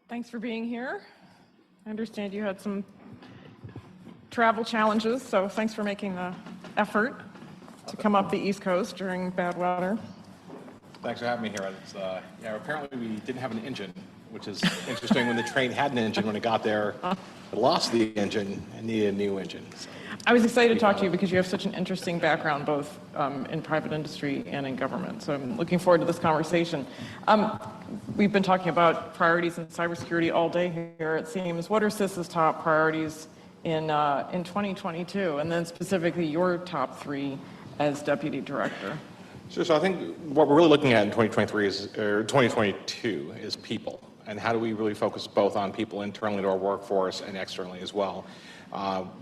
Thanks for being here. I understand you had some travel challenges, so thanks for making the effort to come up the East Coast during bad weather. Thanks for having me here. Apparently we didn't have an engine, which is interesting. When the train had an engine, when it got there, it lost the engine and needed a new engine. So I was excited to talk to you because you have such an interesting background, both in private industry and in government. So I'm looking forward to this conversation. We've been talking about priorities in cybersecurity all day here, it seems. What are CIS's top priorities in 2022, and then specifically your top three as deputy director? Sure. So I think what we're really looking at in 2022 is people, and how do we really focus both on people internally to our workforce and externally as well.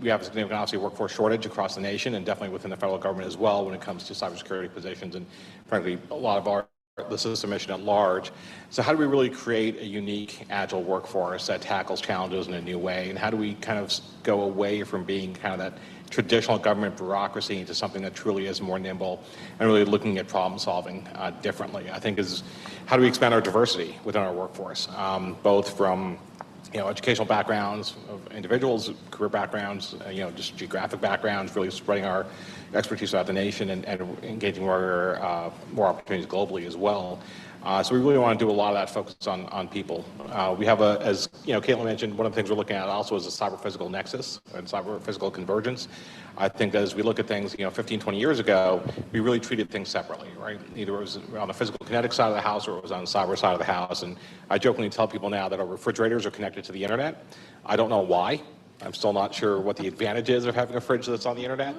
We have a significant, obviously, workforce shortage across the nation and definitely within the federal government as well when it comes to cybersecurity positions and, frankly, a lot of the system mission at large. So how do we really create a unique, agile workforce that tackles challenges in a new way? And how do we kind of go away from being kind of that traditional government bureaucracy into something that truly is more nimble and really looking at problem solving differently? I think is how do we expand our diversity within our workforce, both from educational backgrounds of individuals, career backgrounds, just geographic backgrounds, really spreading our expertise throughout the nation and engaging more opportunities globally as well. So we really want to do a lot of that focus on people. We have as Caitlin mentioned, one of the things we're looking at also is a cyber-physical nexus and cyber-physical convergence. I think that as we look at things, 15, 20 years ago, we really treated things separately, right? Either it was on the physical kinetic side of the house or it was on the cyber side of the house. And I jokingly tell people now that our refrigerators are connected to the internet. I don't know why. I'm still not sure what the advantage is of having a fridge that's on the internet.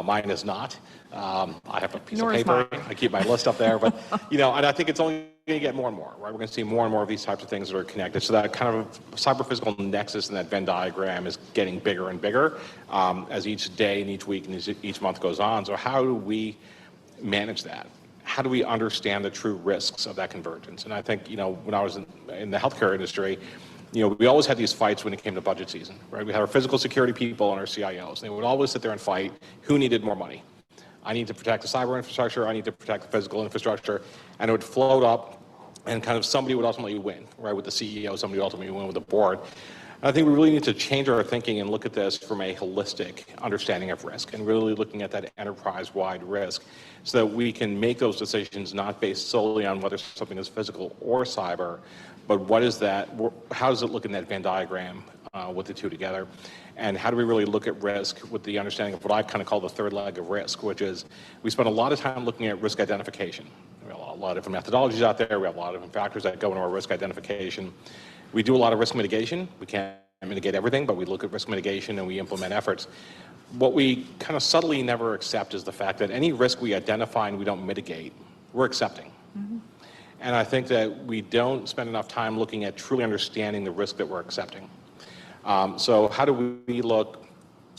Mine is not. I have a piece of paper. I keep my list up there, but and I think it's only going to get more and more, right? We're going to see more and more of these types of things that are connected. So that kind of cyber-physical nexus in that Venn diagram is getting bigger and bigger as each day and each week and each month goes on. So how do we manage that? How do we understand the true risks of that convergence? And I think when I was in the healthcare industry, we always had these fights when it came to budget season, right? We had our physical security people and our CIOs. They would always sit there and fight who needed more money. I need to protect the cyber infrastructure. I need to protect the physical infrastructure. And it would float up and kind of somebody would ultimately win, right? With the CEO, somebody would ultimately win with the board. And I think we really need to change our thinking and look at this from a holistic understanding of risk and really looking at that enterprise-wide risk so that we can make those decisions not based solely on whether something is physical or cyber, but what is that, how does it look in that Venn diagram with the two together? And how do we really look at risk with the understanding of what I kind of call the third leg of risk, which is we spend a lot of time looking at risk identification. We have a lot of different methodologies out there. We have a lot of different factors that go into our risk identification. We do a lot of risk mitigation. We can't mitigate everything, but we look at risk mitigation and we implement efforts. What we kind of subtly never accept is the fact that any risk we identify and we don't mitigate, we're accepting. Mm-hmm. And I think that we don't spend enough time looking at truly understanding the risk that we're accepting. So how do we look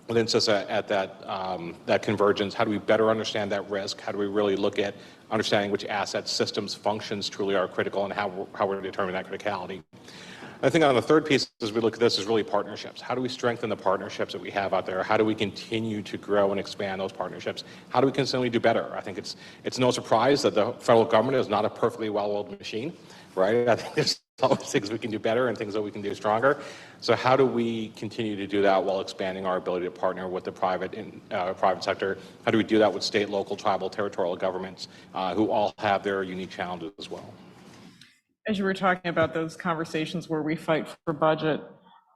within CISA at that convergence? How do we better understand that risk? How do we really look at understanding which assets, systems, functions truly are critical and how we're determining that criticality? I think on the third piece, as we look at this, is really partnerships. How do we strengthen the partnerships that we have out there? How do we continue to grow and expand those partnerships? How do we consistently do better? I think it's no surprise that the federal government is not a perfectly well-oiled machine, right? I think there's always things we can do better and things that we can do stronger. So how do we continue to do that while expanding our ability to partner with the private sector? How do we do that with state, local, tribal, territorial governments who all have their unique challenges as well? As you were talking about those conversations where we fight for budget,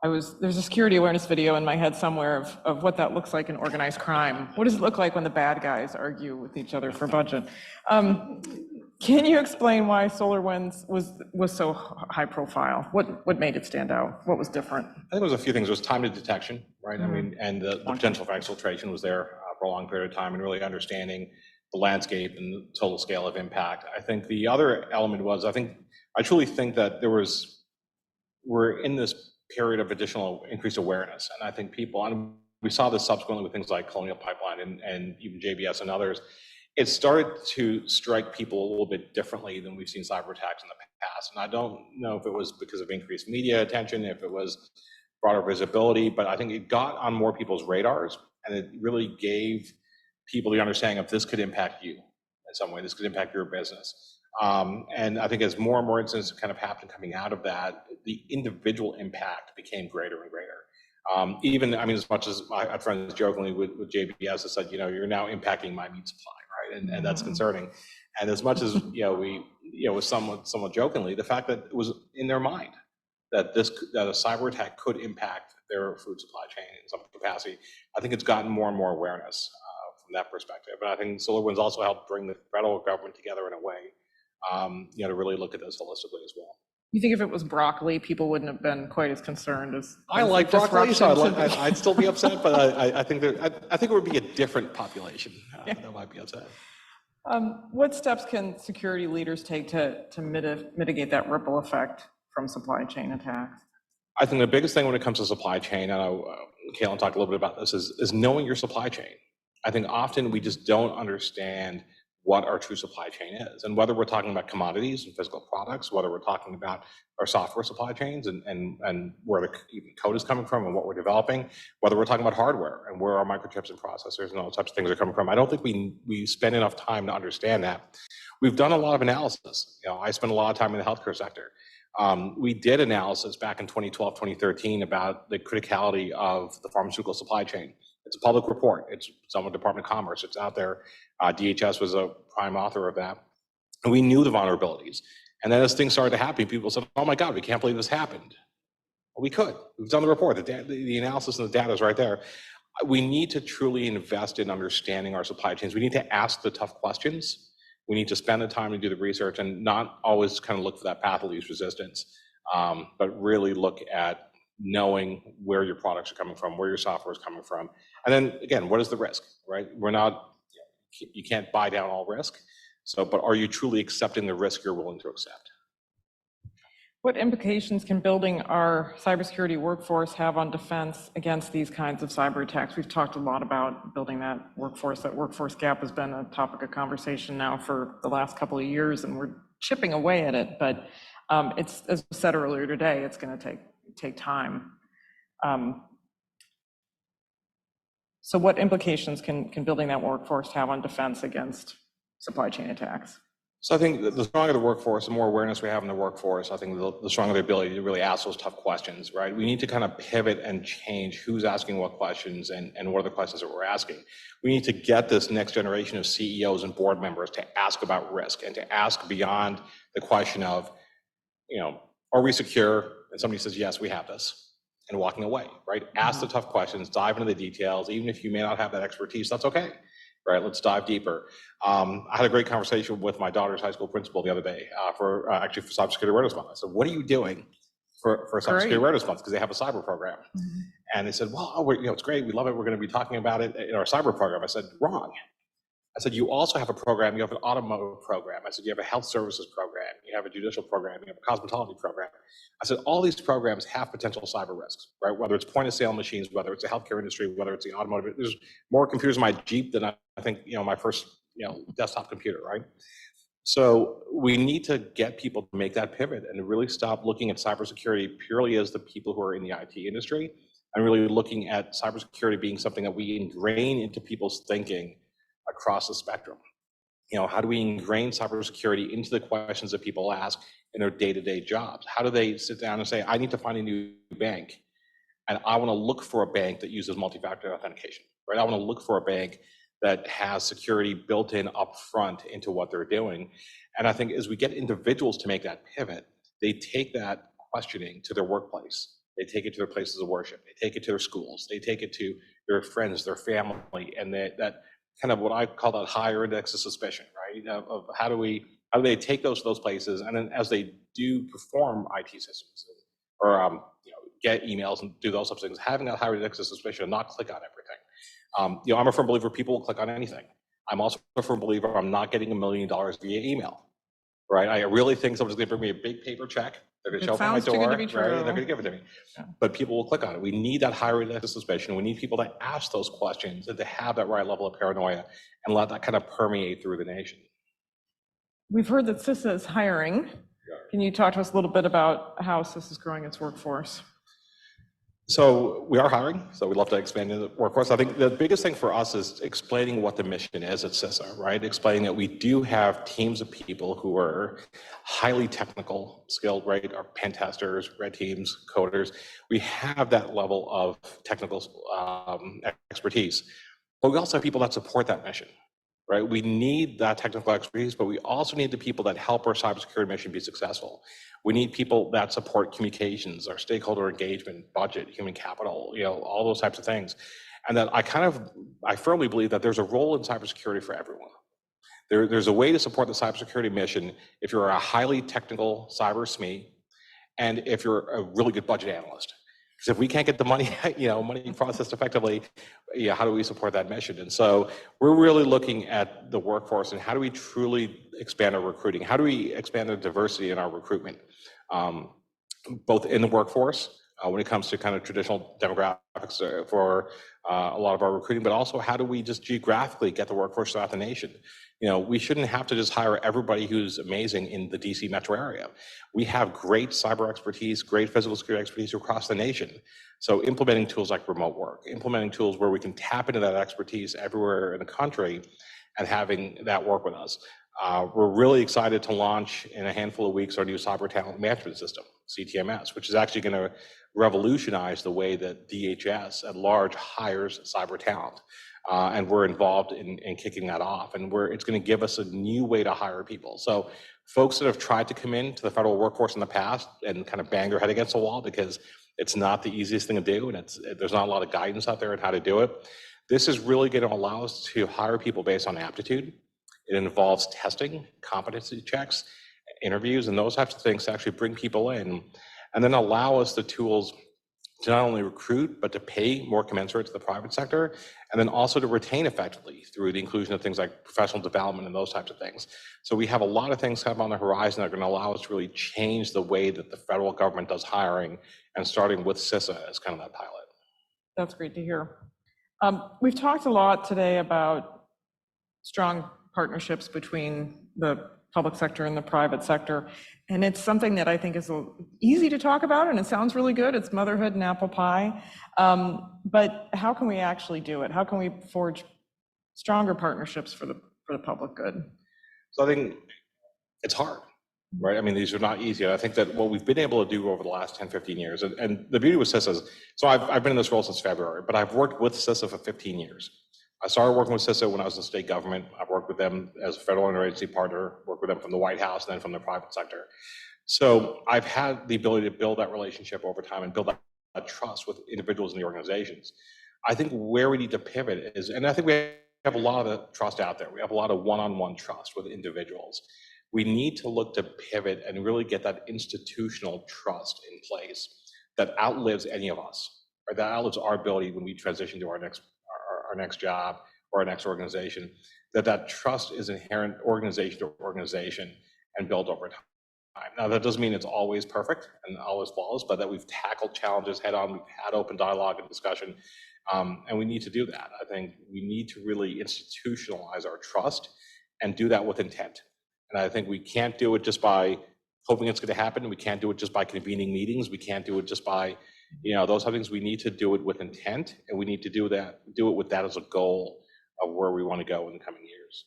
there's a security awareness video in my head somewhere of what that looks like in organized crime. What does it look like when the bad guys argue with each other for budget? Can you explain why SolarWinds was so high profile? What made it stand out? What was different? I think it was a few things. It was time to detection, right? Mm-hmm. I mean, and the potential for exfiltration was there for a long period of time, and really understanding the landscape and the total scale of impact. I think the other element was, I truly think that we're in this period of additional increased awareness. And I think and we saw this subsequently with things like Colonial Pipeline and even JBS and others. It started to strike people a little bit differently than we've seen cyber attacks in the past. And I don't know if it was because of increased media attention, if it was broader visibility, but I think it got on more people's radars and it really gave people the understanding of this could impact you in some way, this could impact your business. And I think as more and more incidents kind of happen coming out of that, the individual impact became greater and greater. Even, I mean, as much as I had friends jokingly with JBS that said, you're now impacting my meat supply, right? And that's concerning. And as much as, was somewhat jokingly, the fact that it was in their mind that that a cyber attack could impact their food supply chain in some capacity, I think it's gotten more and more awareness from that perspective. But I think SolarWinds also helped bring the federal government together in a way, to really look at this holistically as well. You think if it was broccoli, people wouldn't have been quite as concerned as I like broccoli, so I'd still be upset, but I think it would be a different population that might be upset. What steps can security leaders take to mitigate that ripple effect from supply chain attacks? I think the biggest thing when it comes to supply chain, and Caitlin talked a little bit about this, is knowing your supply chain. I think often we just don't understand what our true supply chain is, and whether we're talking about commodities and physical products, whether we're talking about our software supply chains and where the code is coming from and what we're developing, whether we're talking about hardware and where our microchips and processors and all types of things are coming from. I don't think we spend enough time to understand that. We've done a lot of analysis. I spent a lot of time in the healthcare sector. We did analysis back in 2012, 2013 about the criticality of the pharmaceutical supply chain. It's a public report. It's on the Department of Commerce. It's out there. DHS was a prime author of that. And we knew the vulnerabilities. And then as things started to happen, people said, oh my God, we can't believe this happened. Well, we could. We've done the report. The analysis and the data is right there. We need to truly invest in understanding our supply chains. We need to ask the tough questions. We need to spend the time to do the research and not always kind of look for that path of least resistance, but really look at knowing where your products are coming from, where your software is coming from. And then again, what is the risk, right? You can't buy down all risk. But are you truly accepting the risk you're willing to accept? What implications can building our cybersecurity workforce have on defense against these kinds of cyber attacks? We've talked a lot about building that workforce. That workforce gap has been a topic of conversation now for the last couple of years, and we're chipping away at it. But it's, as we said earlier today, it's going to take time. So what implications can building that workforce have on defense against supply chain attacks? So I think the stronger the workforce, the more awareness we have in the workforce, I think the stronger the ability to really ask those tough questions, right? We need to kind of pivot and change who's asking what questions and what are the questions that we're asking. We need to get this next generation of CEOs and board members to ask about risk and to ask beyond the question of, are we secure? And somebody says, yes, we have this, and walking away, right? Ask the tough questions, dive into the details. Even if you may not have that expertise, that's okay. Right, let's dive deeper. I had a great conversation with my daughter's high school principal the other day for Cybersecurity Awareness Month. I said, what are you doing for Cybersecurity Awareness Month? Because they have a cyber program. And they said, well, it's great. We love it. We're going to be talking about it in our cyber program. I said, wrong. I said, you also have a program. You have an automotive program. I said, you have a health services program. You have a judicial program. You have a cosmetology program. I said, all these programs have potential cyber risks, right? Whether it's point of sale machines, whether it's the healthcare industry, whether it's the automotive, there's more computers in my Jeep than I think, my first, desktop computer, right? So we need to get people to make that pivot and to really stop looking at cybersecurity purely as the people who are in the IT industry and really looking at cybersecurity being something that we ingrain into people's thinking across the spectrum. How do we ingrain cybersecurity into the questions that people ask in their day-to-day jobs? How do they sit down and say, I need to find a new bank, and I want to look for a bank that uses multi-factor authentication, right? I want to look for a bank that has security built in upfront into what they're doing. And I think as we get individuals to make that pivot, they take that questioning to their workplace. They take it to their places of worship. They take it to their schools. They take it to their friends, their family, and that kind of what I call that higher index of suspicion, right? Of how do they take those places, and then as they do perform IT systems or get emails and do those types of things, having that higher index of suspicion and not click on everything. I'm a firm believer people will click on anything. I'm also a firm believer I'm not getting $1 million via email, right? I really think someone's going to bring me a big paper check. They're going to show up at my door, right? They're going to give it to me. Yeah. But people will click on it. We need that higher index of suspicion. We need people to ask those questions and to have that right level of paranoia and let that kind of permeate through the nation. We've heard that CISA is hiring. Can you talk to us a little bit about how CISA is growing its workforce? So we are hiring, so we'd love to expand the workforce. I think the biggest thing for us is explaining what the mission is at CISA, right? Explaining that we do have teams of people who are highly technical, skilled, right? Our pen testers, red teams, coders. We have that level of technical expertise, but we also have people that support that mission, right? We need that technical expertise, but we also need the people that help our cybersecurity mission be successful. We need people that support communications, our stakeholder engagement, budget, human capital, all those types of things. And that I firmly believe that there's a role in cybersecurity for everyone. There's a way to support the cybersecurity mission if you're a highly technical cyber SME and if you're a really good budget analyst. Because if we can't get the money, money processed effectively, how do we support that mission? And so we're really looking at the workforce and how do we truly expand our recruiting? How do we expand the diversity in our recruitment, both in the workforce when it comes to kind of traditional demographics for a lot of our recruiting, but also how do we just geographically get the workforce throughout the nation? We shouldn't have to just hire everybody who's amazing in the DC metro area. We have great cyber expertise, great physical security expertise across the nation. So implementing tools like remote work, implementing tools where we can tap into that expertise everywhere in the country and having that work with us. We're really excited to launch in a handful of weeks our new cyber talent management system, CTMS, which is actually going to revolutionize the way that DHS at large hires cyber talent. And we're involved in kicking that off. And it's going to give us a new way to hire people. So folks that have tried to come into the federal workforce in the past and kind of bang their head against the wall because it's not the easiest thing to do, and there's not a lot of guidance out there on how to do it. This is really going to allow us to hire people based on aptitude. It involves testing, competency checks, interviews, and those types of things to actually bring people in, and then allow us the tools to not only recruit, but to pay more commensurate to the private sector, and then also to retain effectively through the inclusion of things like professional development and those types of things. So we have a lot of things kind of on the horizon that are going to allow us to really change the way that the federal government does hiring, and starting with CISA as kind of that pilot. That's great to hear. We've talked a lot today about strong partnerships between the public sector and the private sector. And it's something that I think is easy to talk about, and it sounds really good. It's motherhood and apple pie. But how can we actually do it? How can we forge stronger partnerships for the public good? So I think it's hard, right? I mean, these are not easy. And I think that what we've been able to do over the last 10, 15 years, and the beauty with CISA is, so I've been in this role since February, but I've worked with CISA for 15 years. I started working with CISA when I was in state government. I've worked with them as a federal interagency partner, worked with them from the White House and then from the private sector. So I've had the ability to build that relationship over time and build that trust with individuals in the organizations. I think where we need to pivot is, and I think we have a lot of the trust out there. We have a lot of one-on-one trust with individuals. We need to look to pivot and really get that institutional trust in place that outlives any of us, or that outlives our ability when we transition to our next job or our next organization, that trust is inherent organization to organization and built over time. Now, that doesn't mean it's always perfect and always flawless, but that we've tackled challenges head on, we've had open dialogue and discussion, and we need to do that. I think we need to really institutionalize our trust and do that with intent. And I think we can't do it just by hoping it's going to happen. We can't do it just by convening meetings. We can't do it just by those other things. We need to do it with intent, and we need to do it with that as a goal of where we want to go in the coming years.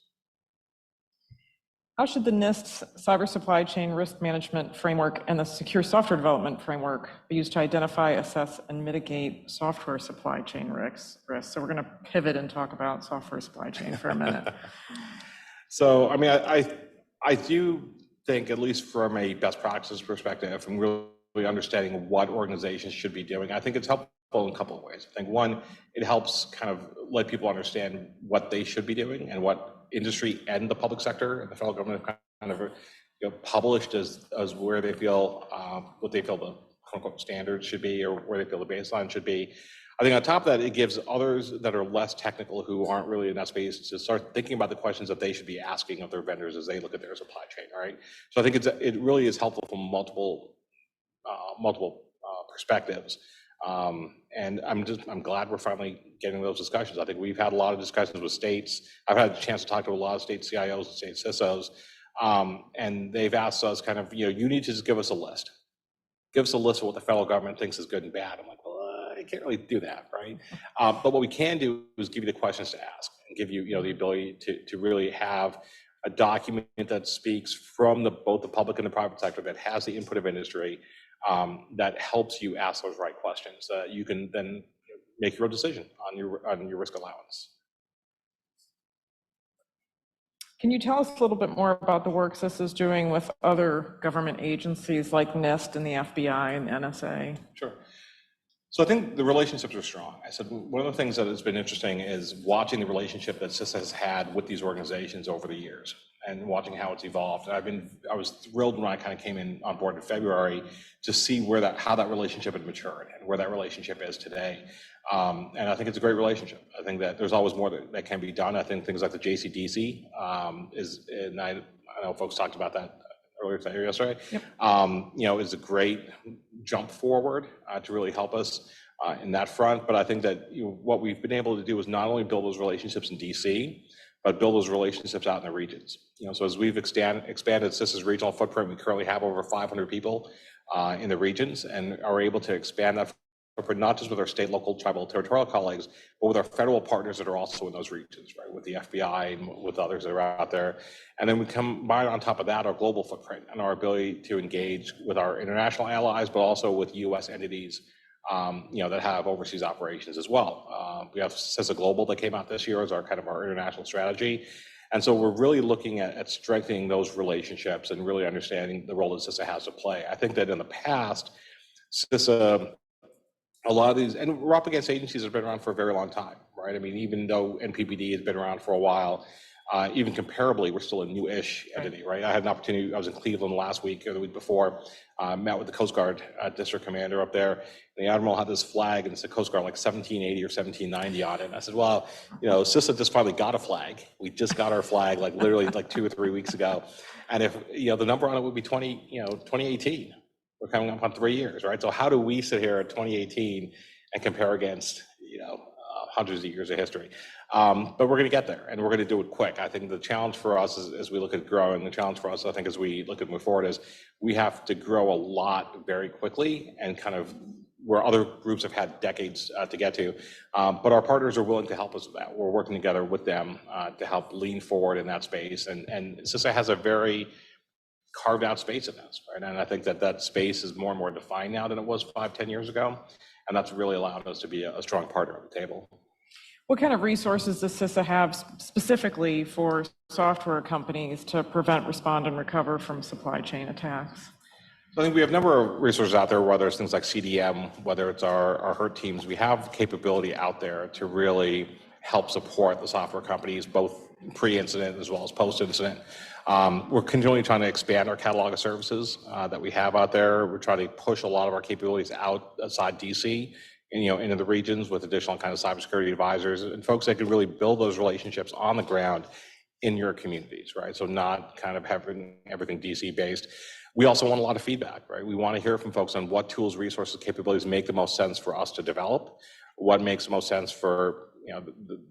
How should the NIST's cyber supply chain risk management framework and the secure software development framework be used to identify, assess, and mitigate software supply chain risks? So we're going to pivot and talk about software supply chain for a minute. So, I mean, I do think, at least from a best practices perspective, from really understanding what organizations should be doing, I think it's helpful in a couple of ways. I think one, it helps kind of let people understand what they should be doing and what industry and the public sector and the federal government have kind of published as where they feel what they feel the quote unquote standards should be, or where they feel the baseline should be. I think on top of that, it gives others that are less technical, who aren't really in that space, to start thinking about the questions that they should be asking of their vendors as they look at their supply chain. All right. So I think it really is helpful from multiple perspectives. And I'm glad we're finally getting those discussions. I think we've had a lot of discussions with states. I've had a chance to talk to a lot of state CIOs and state CISOs, and they've asked us you need to just give us a list. Give us a list of what the federal government thinks is good and bad. I'm like, well, I can't really do that, right? But what we can do is give you the questions to ask and give you, the ability to really have a document that speaks from both the public and the private sector, that has the input of industry, that helps you ask those right questions. You can then make your own decision on your risk allowance. Can you tell us a little bit more about the work CISA is doing with other government agencies like NIST and the FBI and NSA? Sure. So I think the relationships are strong. I said one of the things that has been interesting is watching the relationship that CISA has had with these organizations over the years and watching how it's evolved. And I was thrilled when I kind of came on board in February to see how that relationship had matured and where that relationship is today. And I think it's a great relationship. I think that there's always more that can be done. I think things like the JCDC and I know folks talked about that earlier today or yesterday, yep. Is a great jump forward to really help us in that front. But I think that what we've been able to do is not only build those relationships in DC, but build those relationships out in the regions. So as we've expanded CISA's regional footprint, we currently have over 500 people in the regions and are able to expand that footprint, not just with our state, local, tribal, territorial colleagues, but with our federal partners that are also in those regions, right? With the FBI and with others that are out there. And then we combine on top of that our global footprint and our ability to engage with our international allies, but also with U.S. entities, that have overseas operations as well. We have CISA Global that came out this year as our international strategy. And so we're really looking at strengthening those relationships and really understanding the role that CISA has to play. I think that in the past, CISA, a lot of these, and we're up against agencies that have been around for a very long time, right? I mean, even though NPPD has been around for a while, even comparably, we're still a new-ish entity, right? I had an opportunity, I was in Cleveland last week or the week before, met with the Coast Guard district commander up there. The Admiral had this flag and it said Coast Guard like 1780 or 1790 on it. And I said, well, CISA just finally got a flag. We just got our flag like literally like 2 or 3 weeks ago. And if, the number on it would be 2018. We're coming up on 3 years, right? So how do we sit here at 2018 and compare against, hundreds of years of history? But we're going to get there, and we're going to do it quick. I think the challenge for us as we look at growing, the challenge for us, I think, as we look at move forward, is we have to grow a lot very quickly and where other groups have had decades to get to. But our partners are willing to help us with that. We're working together with them to help lean forward in that space. And CISA has a very carved out space in this, right? And I think that space is more and more defined now than it was 5-10 years ago. And that's really allowed us to be a strong partner at the table. What kind of resources does CISA have specifically for software companies to prevent, respond, and recover from supply chain attacks? So I think we have a number of resources out there, whether it's things like CDM, whether it's our HERT teams. We have capability out there to really help support the software companies, both pre-incident as well as post-incident. We're continually trying to expand our catalog of services that we have out there. We're trying to push a lot of our capabilities outside DC and, into the regions with additional cybersecurity advisors and folks that can really build those relationships on the ground in your communities, right? So not having everything DC based. We also want a lot of feedback, right? We want to hear from folks on what tools, resources, capabilities make the most sense for us to develop, what makes the most sense for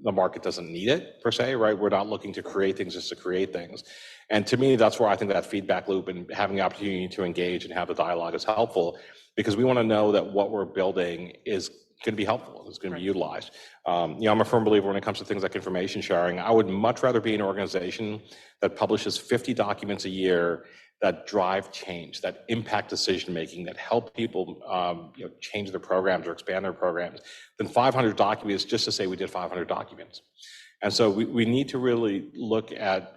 the market doesn't need it per se, right? We're not looking to create things just to create things. And to me, that's where I think that feedback loop and having the opportunity to engage and have the dialogue is helpful, because we want to know that what we're building is going to be helpful, it's going to be utilized. I'm a firm believer when it comes to things like information sharing. I would much rather be an organization that publishes 50 documents a year that drive change, that impact decision-making, that help people change their programs or expand their programs, than 500 documents just to say we did 500 documents. And so we need to really look at,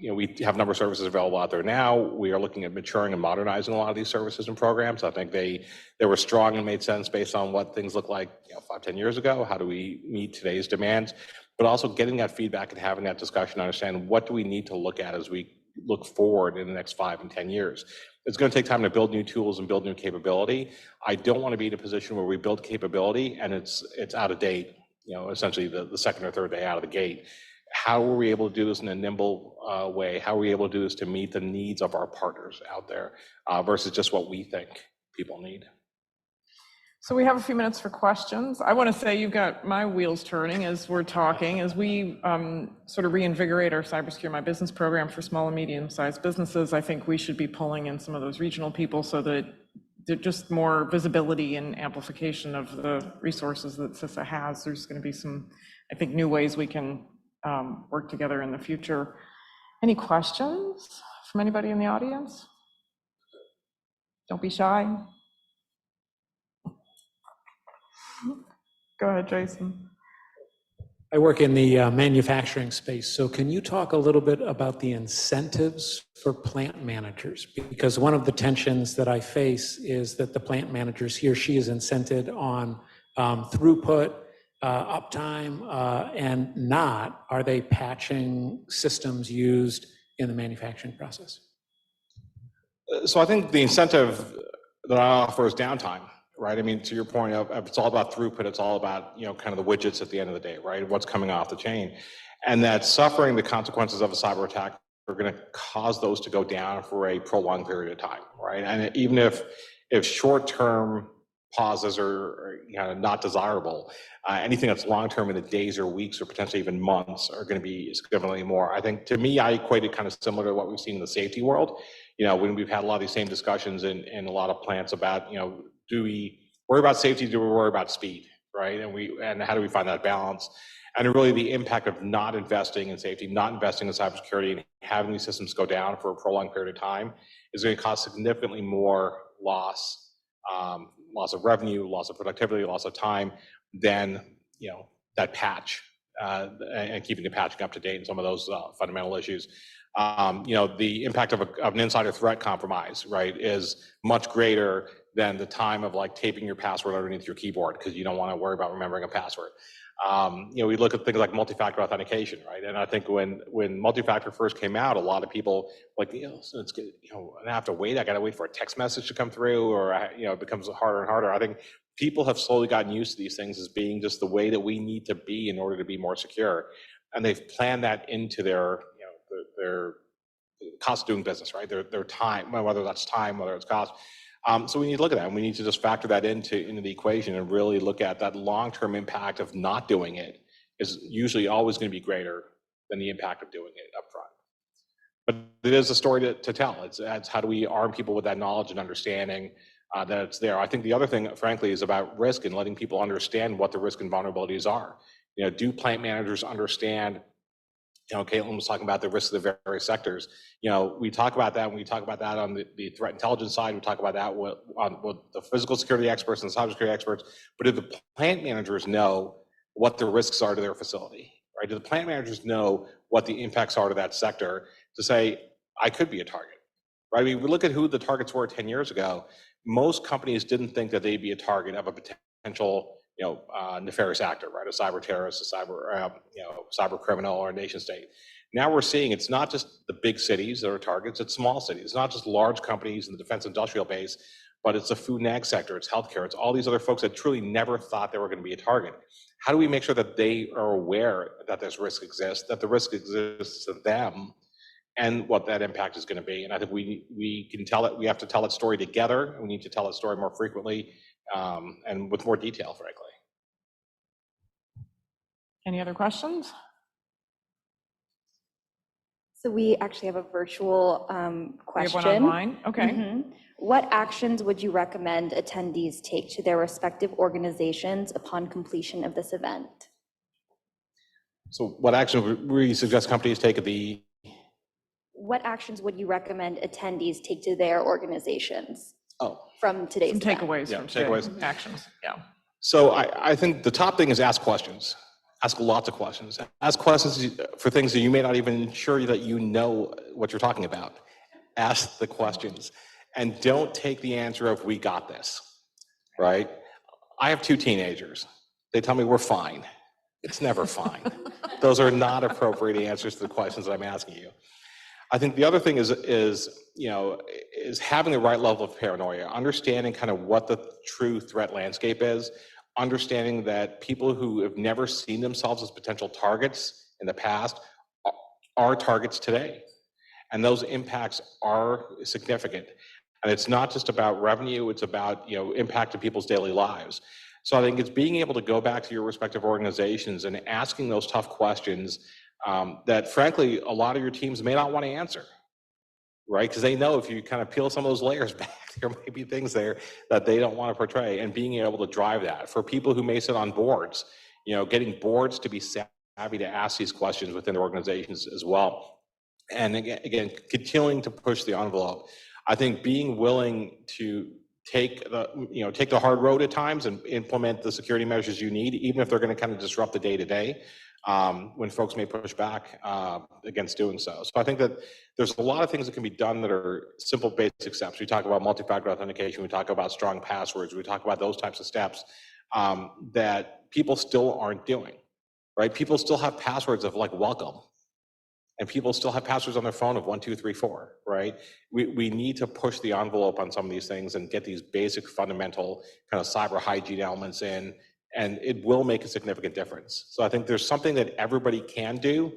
we have a number of services available out there now. We are looking at maturing and modernizing a lot of these services and programs. I think they were strong and made sense based on what things looked like 5-10 years ago. How do we meet today's demands? But also getting that feedback and having that discussion, understand what do we need to look at as we look forward in the next 5 and 10 years. It's going to take time to build new tools and build new capability. I don't want to be in a position where we build capability and it's out of date, essentially the second or third day out of the gate. How are we able to do this in a nimble way? How are we able to do this to meet the needs of our partners out there versus just what we think people need? So we have a few minutes for questions. I want to say you've got my wheels turning as we're talking, as we sort of reinvigorate our Cybersecurity My Business program for small and medium-sized businesses. I think we should be pulling in some of those regional people so that just more visibility and amplification of the resources that CISA has. There's going to be some, I think, new ways we can work together in the future. Any questions from anybody in the audience? Don't be shy. Go ahead, Jason. I work in the manufacturing space, so can you talk a little bit about the incentives for plant managers? Because one of the tensions that I face is that the plant managers, he or she is incented on throughput, uptime, and not, are they patching systems used in the manufacturing process? So I think the incentive that I offer is downtime, right? I mean, to your point of it's all about throughput, it's all about, kind of the widgets at the end of the day, right? What's coming off the chain. And that suffering the consequences of a cyber attack are going to cause those to go down for a prolonged period of time, right? And even if short-term pauses are not desirable, anything that's long-term in the days or weeks or potentially even months are going to be significantly more. I think, to me, I equate it kind of similar to what we've seen in the safety world. When we've had a lot of these same discussions in a lot of plants about, do we worry about safety? Do we worry about speed, right? And how do we find that balance? And really the impact of not investing in safety, not investing in cybersecurity, and having these systems go down for a prolonged period of time is going to cause significantly more loss of revenue, loss of productivity, loss of time than that patch and keeping the patching up to date and some of those fundamental issues. The impact of an insider threat compromise, right, is much greater than the time of taping your password underneath your keyboard because you don't want to worry about remembering a password. We look at things like multi-factor authentication, right? And I think when multi-factor first came out, a lot of people so it's good, I have to wait. I got to wait for a text message to come through, or it becomes harder and harder. I think people have slowly gotten used to these things as being just the way that we need to be in order to be more secure, and they've planned that into their cost of doing business, right? Their time, whether that's time, whether it's cost. So we need to look at that, and we need to just factor that into the equation and really look at that long-term impact of not doing it is usually always going to be greater than the impact of doing it up front. But it is a story to tell. It's how do we arm people with that knowledge and understanding that it's there. I think the other thing, frankly, is about risk and letting people understand what the risk and vulnerabilities are. Do plant managers understand? Caitlin was talking about the risks of the various sectors. We talk about that when we talk about that on the threat intelligence side. We talk about that with the physical security experts and the cybersecurity experts. But do the plant managers know what the risks are to their facility, right? Do the plant managers know what the impacts are to that sector to say, I could be a target, right? I mean, we look at who the targets were 10 years ago. Most companies didn't think that they'd be a target of a potential nefarious actor, right? A cyber terrorist, a cyber criminal, or a nation state. Now we're seeing it's not just the big cities that are targets, it's small cities. It's not just large companies in the defense industrial base, but it's the food and ag sector, it's healthcare, it's all these other folks that truly never thought they were going to be a target. How do we make sure that they are aware that this risk exists, that the risk exists to them, and what that impact is going to be? And I think we can tell it, we have to tell that story together, and we need to tell that story more frequently and with more detail, frankly. Any other questions? So we actually have a virtual question. We have one online? Okay. Mm-hmm. What actions would you recommend attendees take to their respective organizations upon completion of this event? So what action would we suggest companies take at the... What actions would you recommend attendees take to their organizations from today's Some event? takeaways from today's actions, yeah. So I think the top thing is ask questions. Ask lots of questions. Ask questions for things that you may not even sure that you know what you're talking about. Ask the questions. And don't take the answer of, we got this, right? I have 2 teenagers. They tell me we're fine. It's never fine. Those are not appropriate answers to the questions that I'm asking you. I think the other thing is having the right level of paranoia, understanding kind of what the true threat landscape is, understanding that people who have never seen themselves as potential targets in the past are targets today. And those impacts are significant. And it's not just about revenue, it's about impact to people's daily lives. So I think it's being able to go back to your respective organizations and asking those tough questions that frankly, a lot of your teams may not want to answer, right? Because they know if you kind of peel some of those layers back, there may be things there that they don't want to portray, and being able to drive that. For people who may sit on boards, getting boards to be savvy to ask these questions within their organizations as well. And again, continuing to push the envelope. I think being willing to take the hard road at times and implement the security measures you need, even if they're going to kind of disrupt the day-to-day, when folks may push back against doing so. So I think that there's a lot of things that can be done that are simple, basic steps. We talk about multi-factor authentication, we talk about strong passwords, we talk about those types of steps that people still aren't doing, right? People still have passwords of like welcome. And people still have passwords on their phone of 1, 2, 3, 4, right? We need to push the envelope on some of these things and get these basic fundamental kind of cyber hygiene elements in, and it will make a significant difference. So I think there's something that everybody can do,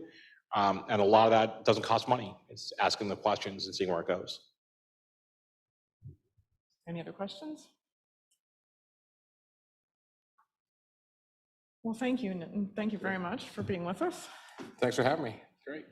and a lot of that doesn't cost money. It's asking the questions and seeing where it goes. Any other questions? Well, thank you, Nitin. Thank you very much for being with us. Thanks for having me. Great.